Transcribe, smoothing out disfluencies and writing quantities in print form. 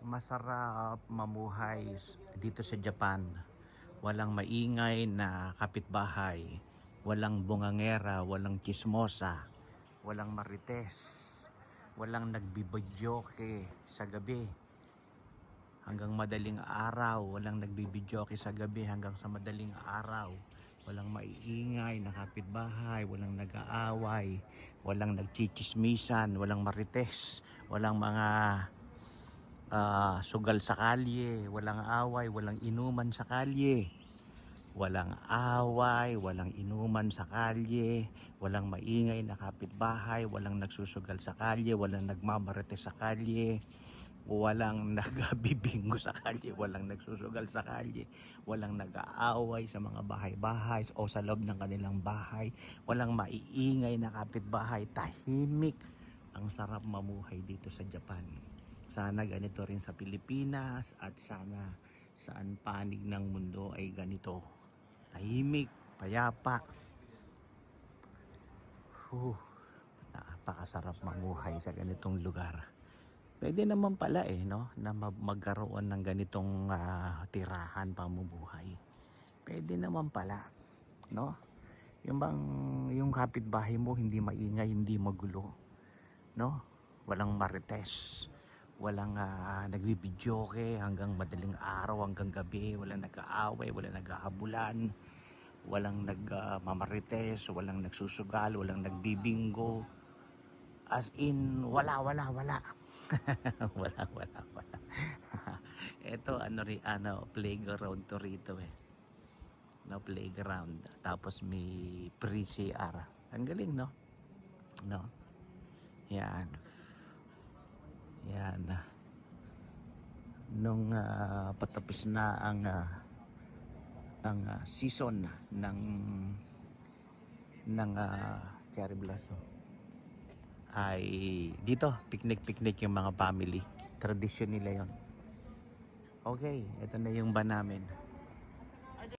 Masarap mamuhay dito sa Japan. Walang maingay na kapitbahay, walang bungangera, walang chismosa, walang marites, walang nagbibidyoke sa gabi hanggang madaling araw, walang nagbibidyoke sa gabi hanggang sa madaling araw, walang maiingay na kapitbahay, walang nag-aaway, walang nagchichismisan, walang marites, walang mga sugal sa kalye, walang away, walang inuman sa kalye, walang away, walang inuman sa kalye, walang maingay na kapitbahay, walang nagsusugal sa kalye, walang nagmamarete sa kalye, walang nagbibingo sa kalye, walang nagsusugal sa kalye, walang nag-aaway sa mga bahay-bahay o sa loob ng kanilang bahay, walang maiingay na kapitbahay, tahimik. Ang sarap mamuhay dito sa Japan. Sana ganito rin sa Pilipinas at sana saan panig ng mundo ay ganito. Tahimik, payapa. Napakasarap mamuhay sa ganitong lugar. Pwede naman pala no, na magkaroon ng ganitong tirahan pamumuhay. Pwede naman pala, no? Yung kapitbahay mo hindi maingay, hindi magulo, no? Walang marites, walang nagbibidyoke hanggang madaling araw, hanggang gabi, walang nag-aaway, walang naghahabulan, walang nagmamarites, walang nagsusugal, walang nagbibingo. As in, wala. wala. Ito playground to rito no, playground, tapos may pre-CR. Ang galing, no? Yan. Nung patapos na ang season ng cherry blossom, ay dito picnic yung mga family. Tradisyon nila yon. Okay, ito na yung van namin.